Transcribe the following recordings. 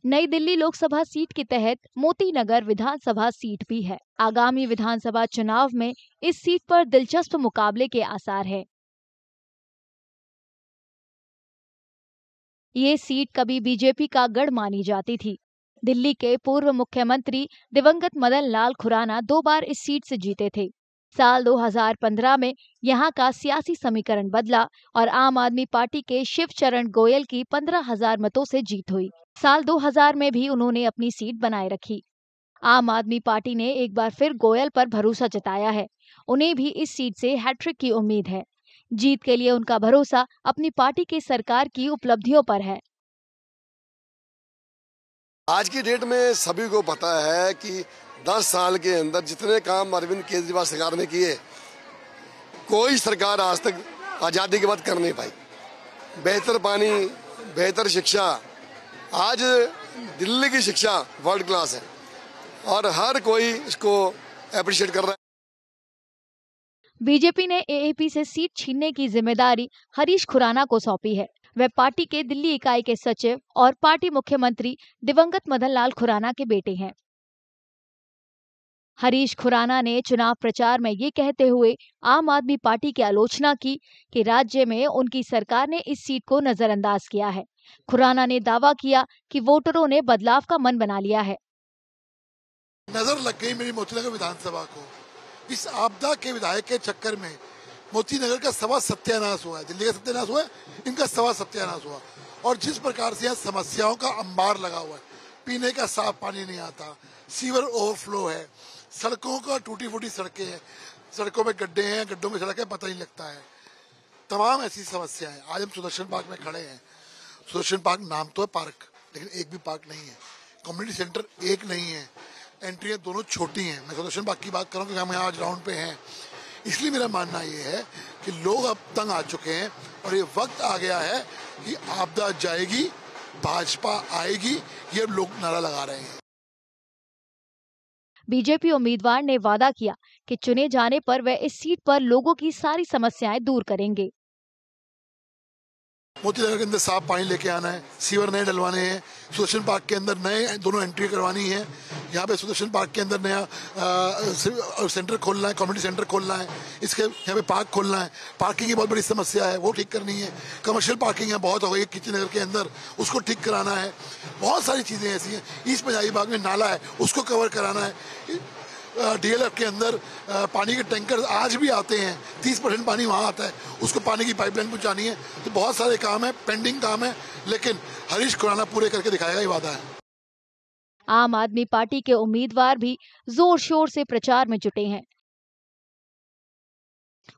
नई दिल्ली लोकसभा सीट के तहत मोती नगर विधानसभा सीट भी है। आगामी विधानसभा चुनाव में इस सीट पर दिलचस्प मुकाबले के आसार है। ये सीट कभी बीजेपी का गढ़ मानी जाती थी। दिल्ली के पूर्व मुख्यमंत्री दिवंगत मदन लाल खुराना 2 बार इस सीट से जीते थे। साल 2015 में यहां का सियासी समीकरण बदला और आम आदमी पार्टी के शिवचरण गोयल की 15,000 मतों से जीत हुई। साल 2000 में भी उन्होंने अपनी सीट बनाए रखी। आम आदमी पार्टी ने एक बार फिर गोयल पर भरोसा जताया है। उन्हें भी इस सीट से हैट्रिक की उम्मीद है। जीत के लिए उनका भरोसा अपनी पार्टी की सरकार की उपलब्धियों पर है। आज की डेट में सभी को पता है कि 10 साल के अंदर जितने काम अरविंद केजरीवाल सरकार ने किए, कोई सरकार आज तक आजादी के बाद कर नहीं पाई। बेहतर पानी, बेहतर शिक्षा, आज दिल्ली की शिक्षा वर्ल्ड क्लास है और हर कोई इसको अप्रिशिएट कर रहा है। बीजेपी ने एएपी से सीट छीनने की जिम्मेदारी हरीश खुराना को सौंपी है। वे पार्टी के दिल्ली इकाई के सचिव और पार्टी मुख्यमंत्री दिवंगत मदन लाल खुराना के बेटे हैं। हरीश खुराना ने चुनाव प्रचार में ये कहते हुए आम आदमी पार्टी की आलोचना की कि राज्य में उनकी सरकार ने इस सीट को नजरअंदाज किया है। खुराना ने दावा किया कि वोटरों ने बदलाव का मन बना लिया है। नजर लग गई मेरी मोती नगर विधानसभा को। इस आपदा के विधायक के चक्कर में मोती नगर का सवा सत्यानाश हुआ है। दिल्ली का सत्यानाश हुआ है, इनका सवा सत्यानाश हुआ। और जिस प्रकार से यहाँ समस्याओं का अंबार लगा हुआ है, पीने का साफ पानी नहीं आता, सीवर ओवरफ्लो है, सड़कों का टूटी फूटी सड़कें हैं, सड़कों में गड्ढे हैं, गड्ढों में सड़कें पता नहीं लगता है, तमाम ऐसी समस्याएं। आज हम सुदर्शन पार्क में खड़े हैं। सुदर्शन पार्क नाम तो है पार्क, लेकिन एक भी पार्क नहीं है। कम्युनिटी सेंटर एक नहीं है, एंट्रियां दोनों छोटी हैं। मैं सुदर्शन पार्क की बात करूं क्योंकि हम यहाँ आज ग्राउंड पे हैं। इसलिए मेरा मानना ये है कि लोग अब तंग आ चुके हैं और ये वक्त आ गया है कि आपदा जाएगी, भाजपा आएगी, ये लोग नारा लगा रहे हैं। बीजेपी उम्मीदवार ने वादा किया कि चुने जाने पर वे इस सीट पर लोगों की सारी समस्याएं दूर करेंगे। मोती नगर के अंदर साफ पानी लेके आना है, सीवर नए डलवाने हैं, सुदर्शन पार्क के अंदर नए दोनों एंट्री करवानी है। यहाँ पे सुदर्शन पार्क के अंदर नया सेंटर खोलना है, कम्युनिटी सेंटर खोलना है, इसके यहाँ पे पार्क खोलना है। पार्किंग की बहुत बड़ी समस्या है, वो ठीक करनी है। कमर्शियल पार्किंग यहाँ बहुत हो गई है किची नगर के अंदर, उसको ठीक कराना है। बहुत सारी चीजें ऐसी हैं। ईस्ट पंजाबी बाग में नाला है, उसको कवर कराना है। डीएलएफ के अंदर पानी के टैंकर आज भी आते हैं, 30% पानी वहाँ आता है, उसको पानी की पाइपलाइन पहुँचानी है। तो बहुत सारे काम है, पेंडिंग काम है, लेकिन हरीश खुराना पूरे करके दिखाएगा, ये वादा है। आम आदमी पार्टी के उम्मीदवार भी जोर शोर से प्रचार में जुटे हैं।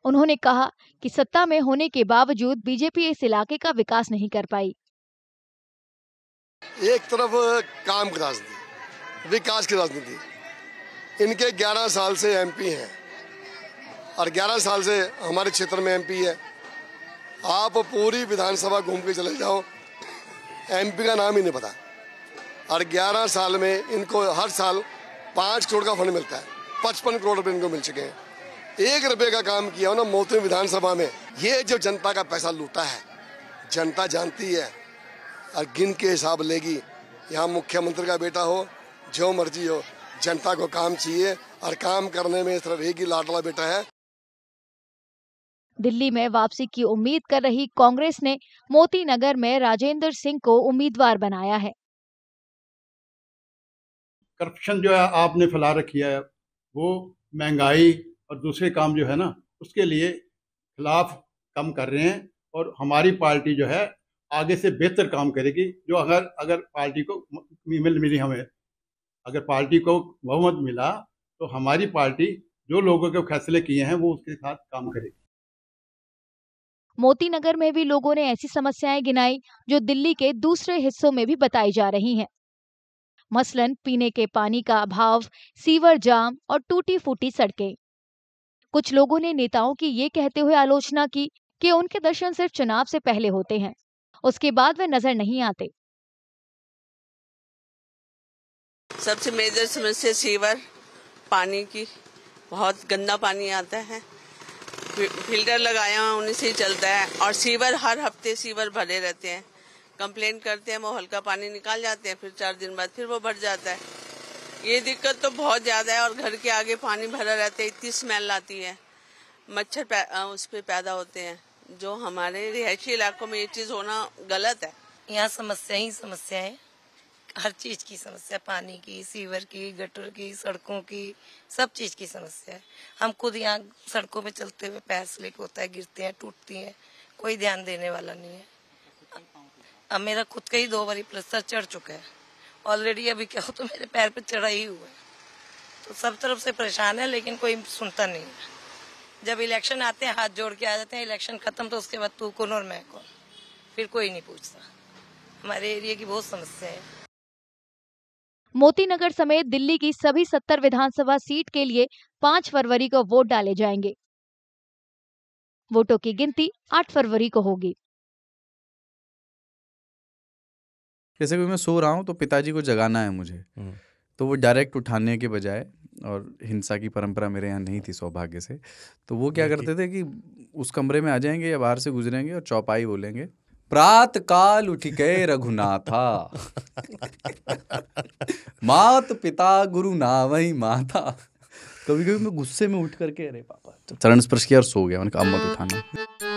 उन्होंने कहा कि सत्ता में होने के बावजूद बीजेपी इस इलाके का विकास नहीं कर पाई। एक तरफ काम की राजनीति, विकास की राजनीति। इनके 11 साल से एमपी हैं और 11 साल से हमारे क्षेत्र में एमपी है। आप पूरी विधानसभा घूम के चले जाओ, एमपी का नाम ही नहीं पता। और 11 साल में इनको हर साल 5 करोड़ का फंड मिलता है, 55 करोड़ रुपए इनको मिल चुके हैं। 1 रुपए का काम किया हो ना मोती विधानसभा में, ये जो जनता का पैसा लूटा है, जनता जानती है और गिन के हिसाब लेगी। यहाँ मुख्यमंत्री का बेटा हो, जो मर्जी हो, जनता को काम चाहिए और काम करने में सिर्फ एक ही लाडला बेटा है। दिल्ली में वापसी की उम्मीद कर रही कांग्रेस ने मोती नगर में राजेंद्र सिंह को उम्मीदवार बनाया है। करप्शन जो है आपने फैला रखी है, वो महंगाई और दूसरे काम जो है ना, उसके लिए खिलाफ कम कर रहे हैं। और हमारी पार्टी जो है आगे से बेहतर काम करेगी। जो अगर पार्टी को मिली हमें, अगर पार्टी को बहुमत मिला तो हमारी पार्टी जो लोगों के फैसले किए हैं वो उसके साथ काम करेगी। मोती नगर में भी लोगों ने ऐसी समस्याएं गिनाई जो दिल्ली के दूसरे हिस्सों में भी बताई जा रही हैं। मसलन पीने के पानी का अभाव, सीवर जाम और टूटी फूटी सड़कें। कुछ लोगों ने नेताओं की ये कहते हुए आलोचना की कि उनके दर्शन सिर्फ चुनाव से पहले होते हैं, उसके बाद वे नजर नहीं आते। सबसे मेजर समस्या सीवर पानी की, बहुत गंदा पानी आता है। फिल्टर लगाया उन्हीं से ही चलता है और सीवर हर हफ्ते सीवर भरे रहते हैं। कंप्लेन करते हैं, वो हल्का पानी निकाल जाते हैं, फिर 4 दिन बाद फिर वो भर जाता है। ये दिक्कत तो बहुत ज्यादा है। और घर के आगे पानी भरा रहता है, इतनी स्मेल आती है, मच्छर उस पे पैदा होते हैं, जो हमारे रिहायशी इलाकों में ये चीज होना गलत है। यहाँ समस्या ही समस्या है, हर चीज की समस्या, पानी की, सीवर की, गटर की, सड़कों की, सब चीज की समस्या है। हम खुद यहाँ सड़कों पे चलते हुए पैर स्लिप होता है, गिरते हैं, टूटती हैं, कोई ध्यान देने वाला नहीं है। अब मेरा खुद का ही 2 बारी प्लस्तर चढ़ चुका है ऑलरेडी, अभी क्या हो तो मेरे पैर पे चढ़ा ही हुआ है। तो सब तरफ से परेशान है, लेकिन कोई सुनता नहीं है। जब इलेक्शन आते हैं हाथ जोड़ के आ जाते हैं, इलेक्शन खत्म तो उसके बाद तू कौन और मैं कौन, फिर कोई नहीं पूछता। हमारे एरिया की बहुत समस्या है। मोती नगर समेत दिल्ली की सभी 70 विधानसभा सीट के लिए 5 फरवरी को वोट डाले जाएंगे। वोटों की गिनती 8 फरवरी को होगी। जैसे कि मैं सो रहा हूँ तो पिताजी को जगाना है मुझे, तो वो डायरेक्ट उठाने के बजाय, और हिंसा की परंपरा मेरे यहाँ नहीं थी सौभाग्य से, तो वो क्या करते थे कि उस कमरे में आ जाएंगे या बाहर से गुजरेंगे और चौपाई बोलेंगे, प्रात काल उठ के रघुनाथा मात पिता गुरु नावही माता। कभी कभी मैं गुस्से में उठ करके अरे पापा चरण स्पर्श किया और सो गया, मैंने कहा अब मत उठाना।